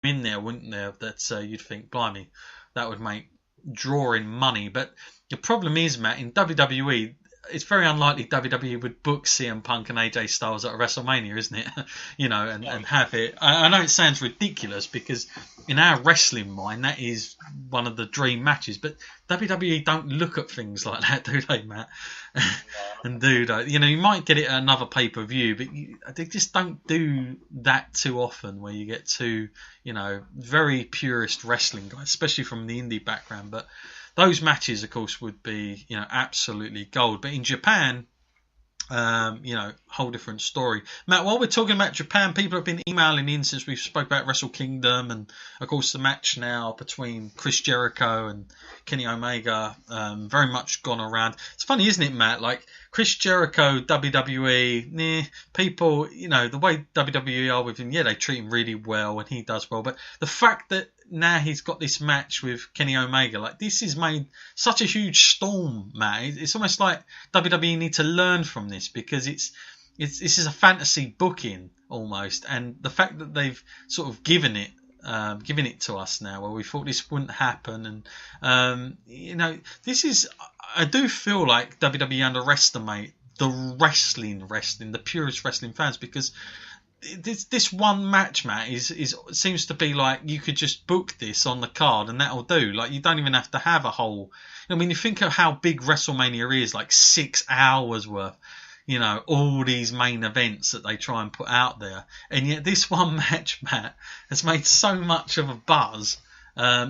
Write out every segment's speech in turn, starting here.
in there, wouldn't there? That you'd think, blimey, that would make drawing money. But the problem is, Matt, in WWE, it's very unlikely WWE would book CM Punk and AJ Styles at a WrestleMania, isn't it? And have it. I know it sounds ridiculous because in our wrestling mind, that is one of the dream matches. But WWE don't look at things like that, do they, Matt? And do they? You might get it at another pay per view, but they just don't do that too often. Where you get two, very purist wrestling guys, especially from the indie background. But those matches, of course, would be, absolutely gold. But in Japan, whole different story. Matt, while we're talking about Japan, people have been emailing in since we spoke about Wrestle Kingdom, and of course the match now between Chris Jericho and Kenny Omega, very much gone around. It's funny, isn't it, Matt? Like Chris Jericho, WWE, people, the way WWE are with him, they treat him really well and he does well. But the fact that now he's got this match with Kenny Omega, like this has made such a huge storm, Matt. It's almost like WWE need to learn from this because this is a fantasy booking almost, and the fact that they've sort of given it to us now, where we thought this wouldn't happen, and this is, I do feel like WWE underestimate the wrestling, the purest wrestling fans, because this one match, Matt, is seems to be like you could just book this on the card and that'll do. Like you don't even have to have a whole. You think of how big WrestleMania is, like 6 hours worth. All these main events that they try and put out there, and yet this one match, Matt, has made so much of a buzz.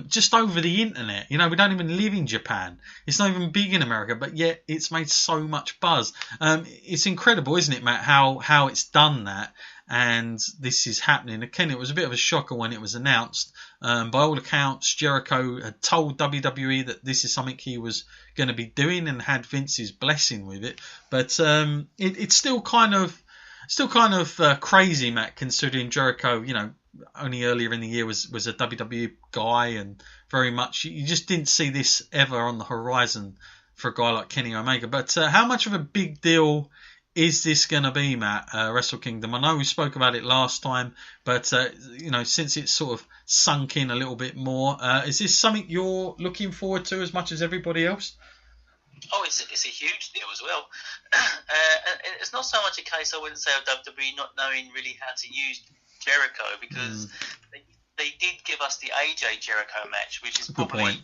Just over the internet, we don't even live in Japan. It's not even big in America, but yet it's made so much buzz. It's incredible, isn't it, Matt? How it's done that. And this is happening. Again, it was a bit of a shocker when it was announced. By all accounts, Jericho had told WWE that this is something he was going to be doing and had Vince's blessing with it. But it's still kind of crazy, Matt, considering Jericho, only earlier in the year was a WWE guy, and very much you just didn't see this ever on the horizon for a guy like Kenny Omega. But how much of a big deal is this going to be, Matt, Wrestle Kingdom? I know we spoke about it last time, but since it's sort of sunk in a little bit more, is this something you're looking forward to as much as everybody else? Oh, it's a huge deal as well. And it's not so much a case, I wouldn't say, of WWE not knowing really how to use Jericho, because they did give us the AJ Jericho match, which is probably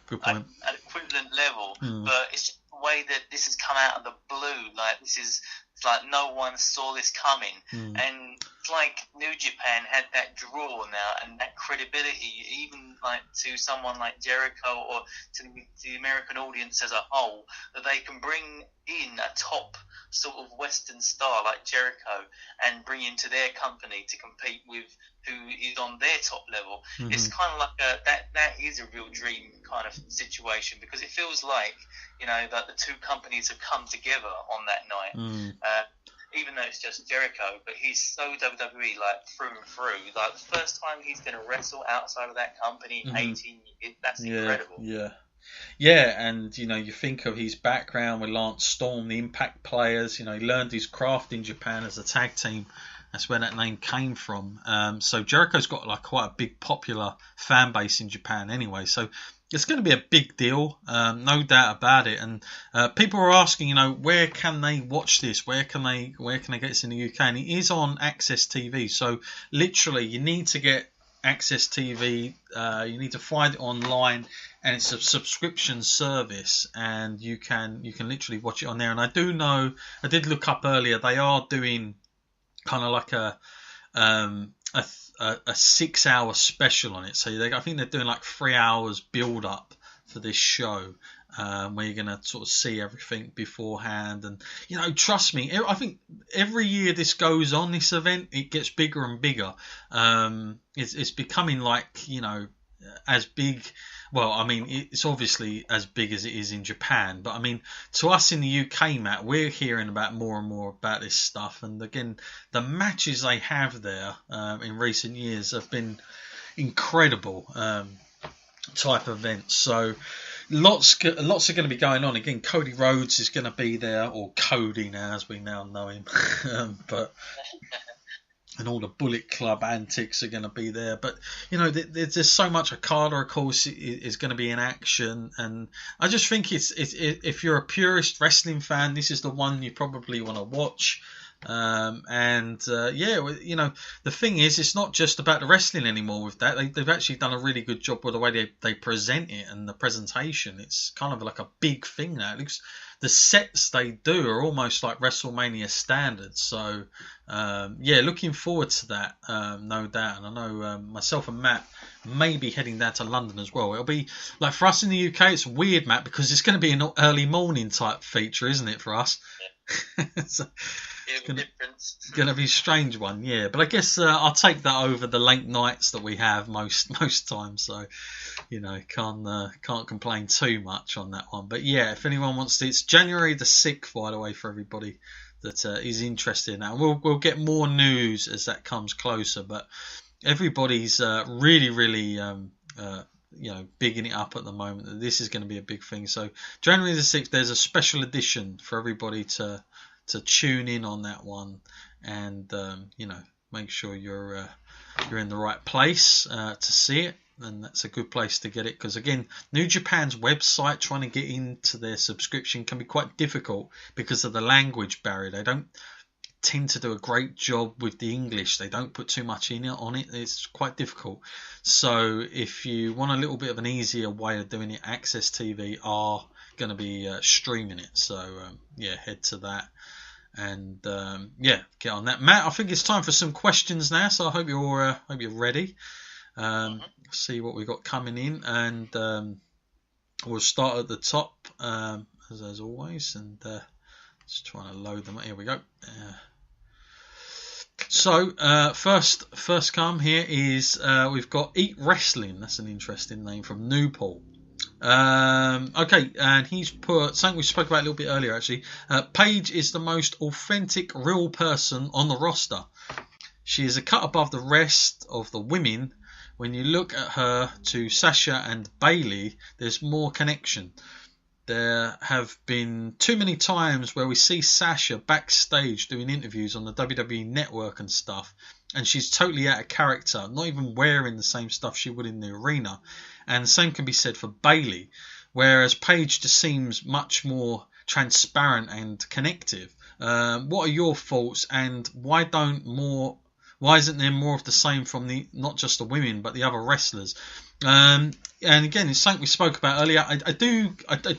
good point. An equivalent level, but it's just the way that this has come out of the blue. Like it's like no one saw this coming, and it's like New Japan had that draw now and that credibility, even like to someone like Jericho or to the American audience as a whole, that they can bring in a top sort of Western star like Jericho and bring into their company to compete with who is on their top level. It's kind of like that is a real dream kind of situation, because it feels like that the two companies have come together on that night. Even though it's just Jericho, but he's so WWE like through and through. Like the first time he's going to wrestle outside of that company, 18 years, that's incredible. Yeah, and you think of his background with Lance Storm, the Impact players. He learned his craft in Japan as a tag team. That's where that name came from. So Jericho's got like quite a big popular fan base in Japan anyway. So it's going to be a big deal, no doubt about it. And people are asking, where can they watch this? Where can they get this in the UK? And it is on Access TV. So literally, you need to get Access TV. You need to find it online, and it's a subscription service, and you can literally watch it on there. And I do know, I did look up earlier, they are doing kind of like a 6 hour special on it. So I think they're doing like 3 hours build up for this show, where you're going to sort of see everything beforehand. And, trust me, I think every year this goes on, this event, it gets bigger and bigger. It's becoming like, as big. Well, I mean, it's obviously as big as it is in Japan, but I mean, to us in the UK, Matt, we're hearing about more and more about this stuff. And again, the matches they have there in recent years have been incredible type events. So lots are going to be going on. Again, Cody Rhodes is going to be there, or Cody now, as we now know him. But and all the Bullet Club antics are going to be there. But, you know, there's so much. Okada, of course, is going to be in action. And I just think it's if you're a purist wrestling fan, this is the one you probably want to watch. Yeah, you know, the thing is, it's not just about the wrestling anymore with that. They've actually done a really good job with the way they present it and the presentation. It's kind of like a big thing now. It looks, the sets they do are almost like WrestleMania standards. So, yeah, looking forward to that, no doubt. And I know myself and Matt may be heading down to London as well. It'll be, like, for us in the UK, it's weird, Matt, because it's going to be an early morning type feature, isn't it, for us? So, it's going to be a strange one, yeah. But I guess I'll take that over the late nights that we have most times. So, you know, can't complain too much on that one. But yeah, if anyone wants to, it's January the 6th, by the way, for everybody that is interested in that. We'll get more news as that comes closer. But everybody's really you know, bigging it up at the moment. This is going to be a big thing. So January the 6th, there's a special edition for everybody to tune in on that one, and you know, make sure you're in the right place to see it. And that's a good place to get it, because again, New Japan's website, trying to get into their subscription can be quite difficult because of the language barrier. They don't tend to do a great job with the English. They don't put too much on it. It's quite difficult. So if you want a little bit of an easier way of doing it, Access TV are going to be streaming it. So yeah, head to that and yeah, get on that. Matt, I think it's time for some questions now. So I hope you're ready. See what we've got coming in, and we'll start at the top as always, and just trying to load them. Here we go. So first come here is we've got Eat Wrestling. That's an interesting name, from Newport. Okay, and he's put something we spoke about a little bit earlier actually. Paige is the most authentic, real person on the roster. She is a cut above the rest of the women. When you look at her to Sasha and Bayley, there's more connection. There have been too many times where we see Sasha backstage doing interviews on the WWE Network and stuff, and she's totally out of character, not even wearing the same stuff she would in the arena. And the same can be said for Bayley, whereas Paige just seems much more transparent and connective. What are your thoughts, and why isn't there more of the same from not just the women but the other wrestlers? And again, it's something we spoke about earlier. I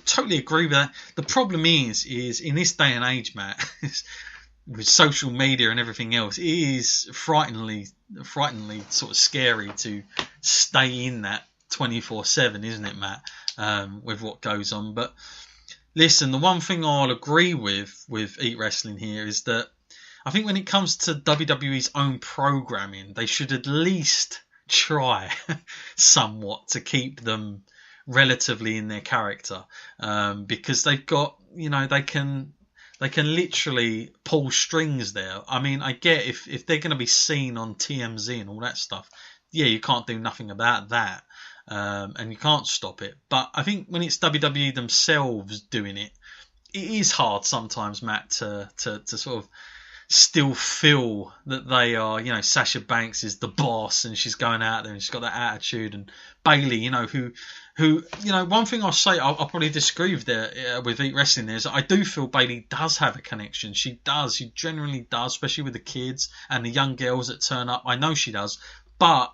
totally agree with that. The problem is in this day and age, Matt, with social media and everything else, it is frighteningly sort of scary to stay in that 24/7, isn't it, Matt? With what goes on. But listen, the one thing I'll agree with Eat Wrestling here is that I think when it comes to WWE's own programming, they should at least try somewhat to keep them relatively in their character, because they've got, you know, they can literally pull strings there. I mean, I get if they're going to be seen on TMZ and all that stuff, yeah, you can't do nothing about that, and you can't stop it. But I think when it's WWE themselves doing it, it is hard sometimes, Matt, to sort of still feel that they are, you know, Sasha Banks is the boss and she's going out there and she's got that attitude, and Bayley, you know, who you know, one thing I'll say, I'll probably disagree with Eat Wrestling there, is that I do feel Bayley does have a connection. She generally does, especially with the kids and the young girls that turn up. I know she does, but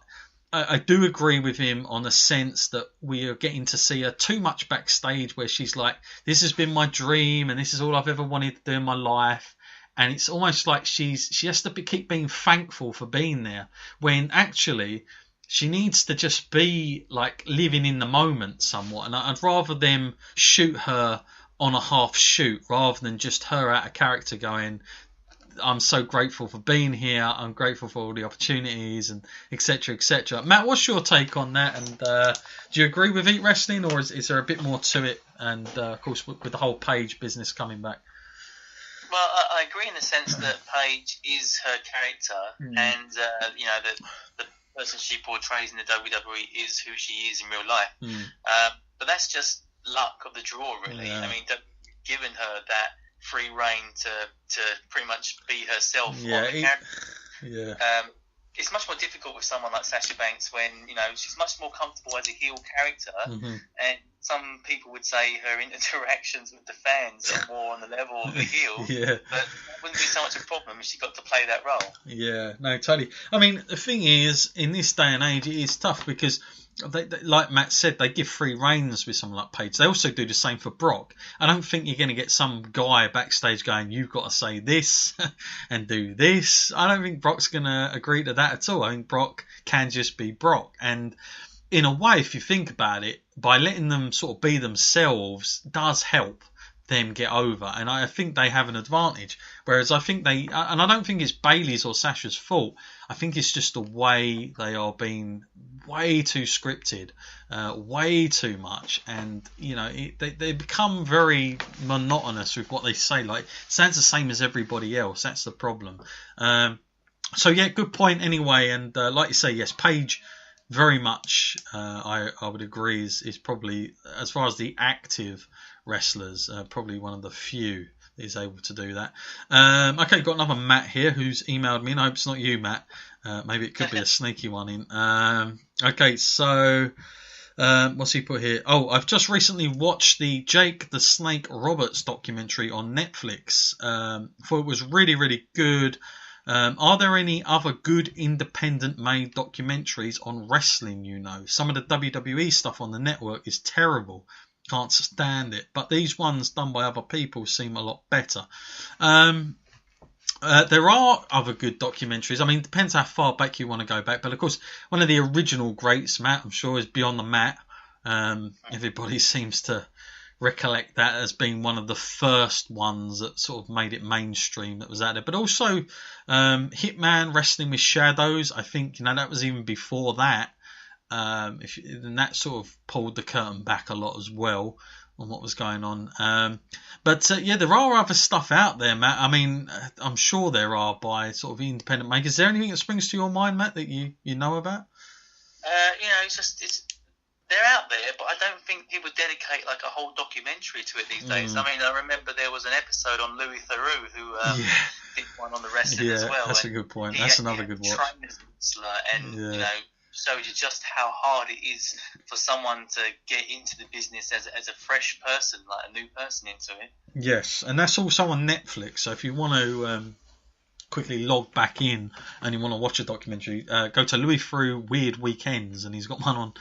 I do agree with him on the sense that we are getting to see her too much backstage, where she's like, this has been my dream and this is all I've ever wanted to do in my life. And it's almost like she has to keep being thankful for being there, when actually she needs to just be like living in the moment somewhat. And I'd rather them shoot her on a half shoot rather than just her out of character going, I'm so grateful for being here, I'm grateful for all the opportunities, and etc. etc. Matt, what's your take on that? And do you agree with Eat Wrestling, or is there a bit more to it? And of course, with the whole Paige business coming back. Well, I agree in the sense that Paige is her character, and you know, the person she portrays in the WWE is who she is in real life. But that's just luck of the draw, really. Yeah. I mean, given her that free reign to pretty much be herself on the character. Yeah. It's much more difficult with someone like Sasha Banks when, she's much more comfortable as a heel character, and some people would say her interactions with the fans are more on the level of a heel, but that wouldn't be so much a problem if she got to play that role. Yeah, no, totally. I mean, the thing is, in this day and age, it is tough because they, like Matt said, they give free reins with someone like Paige. They also do the same for Brock. I don't think you're going to get some guy backstage going, you've got to say this and do this. I don't think Brock's going to agree to that at all. I think Brock can just be Brock. And in a way, if you think about it, by letting them sort of be themselves does help them get over, and I think they have an advantage. Whereas I think and I don't think it's Bayley's or Sasha's fault. I think it's just the way they are being way too scripted, way too much, and they become very monotonous with what they say. Like, sounds the same as everybody else. That's the problem. So yeah, good point anyway. And like you say, yes, Paige, very much, I would agree, is probably, as far as the active wrestlers, probably one of the few that is able to do that. Okay, got another Matt here who's emailed me, and I hope it's not you, Matt. Maybe it could be a sneaky one in. Okay, so what's he put here? Oh, I've just recently watched the Jake the Snake Roberts documentary on Netflix. Thought it was really, really good. Are there any other good independent-made documentaries on wrestling? Some of the WWE stuff on the network is terrible. Can't stand it. But these ones done by other people seem a lot better. There are other good documentaries. I mean, it depends how far back you want to go back. But, of course, one of the original greats, Matt, I'm sure, is Beyond the Mat. Everybody seems to recollect that as being one of the first ones that sort of made it mainstream that was out there. But also Hitman Wrestling with Shadows, I think that was even before that. And that sort of pulled the curtain back a lot as well on what was going on. But yeah, there are other stuff out there, Matt. I mean, I'm sure there are by sort of independent makers. Is there anything that springs to your mind, Matt, that you know about? They're out there, but I don't think people dedicate like a whole documentary to it these days. I mean, I remember there was an episode on Louis Theroux who did one on the wrestling as well. That's a good point. That's another good watch. And shows you just how hard it is for someone to get into the business as a fresh person, like a new person into it. Yes, and that's also on Netflix. So if you want to quickly log back in and you want to watch a documentary, go to Louis Theroux Weird Weekends, and he's got one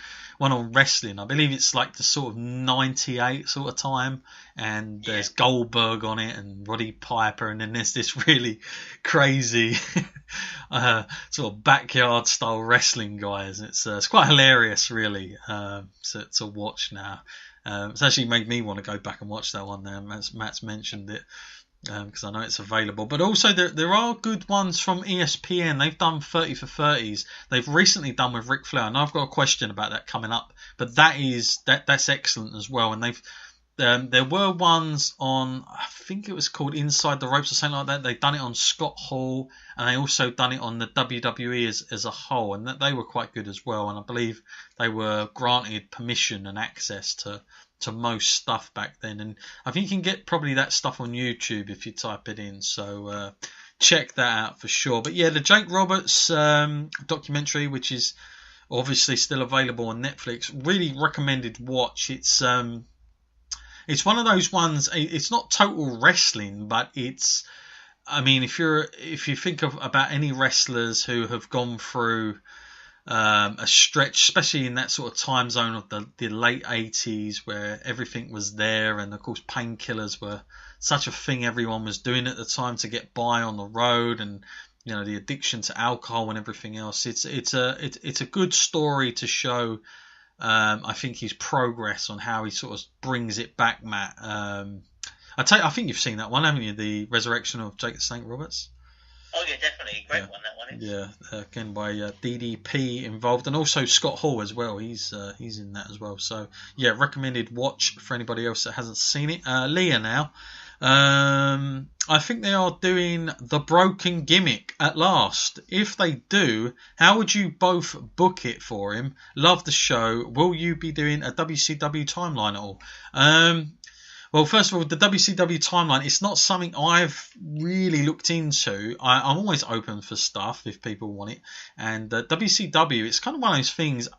on wrestling. I believe it's like the sort of 98 sort of time, and there's Goldberg on it and Roddy Piper, and then there's this really crazy sort of backyard style wrestling guys. It's quite hilarious, really, to watch now. It's actually made me want to go back and watch that one now. Matt's mentioned it. Because I know it's available, but also there are good ones from ESPN. They've done 30 for 30s. They've recently done with Ric Flair, and I've got a question about that coming up. But that's excellent as well. And there were ones on, I think it was called Inside the Ropes or something like that. They've done it on Scott Hall, and they also done it on the WWE as a whole, and they were quite good as well. And I believe they were granted permission and access to most stuff back then, and I think you can get probably that stuff on YouTube if you type it in, so check that out for sure. But yeah, the Jake Roberts documentary, which is obviously still available on Netflix, really recommended watch. It's one of those ones, it's not total wrestling, but it's, I mean, if you think about any wrestlers who have gone through a stretch, especially in that sort of time zone of the late 80s where everything was there, and of course painkillers were such a thing everyone was doing at the time to get by on the road, and the addiction to alcohol and everything else. It's a good story to show. I think his progress on how he sort of brings it back, Matt. I think you've seen that one, haven't you? The Resurrection of Jake the Snake Roberts. Oh yeah, definitely, great one that one is. Yeah, again by DDP involved, and also Scott Hall as well. He's in that as well. So yeah, recommended watch for anybody else that hasn't seen it. Leah now, I think they are doing The Broken Gimmick at last. If they do, how would you both book it for him? Love the show. Will you be doing a WCW timeline at all? Well, first of all, the WCW timeline, it's not something I've really looked into. I'm always open for stuff if people want it. And WCW, it's kind of one of those things.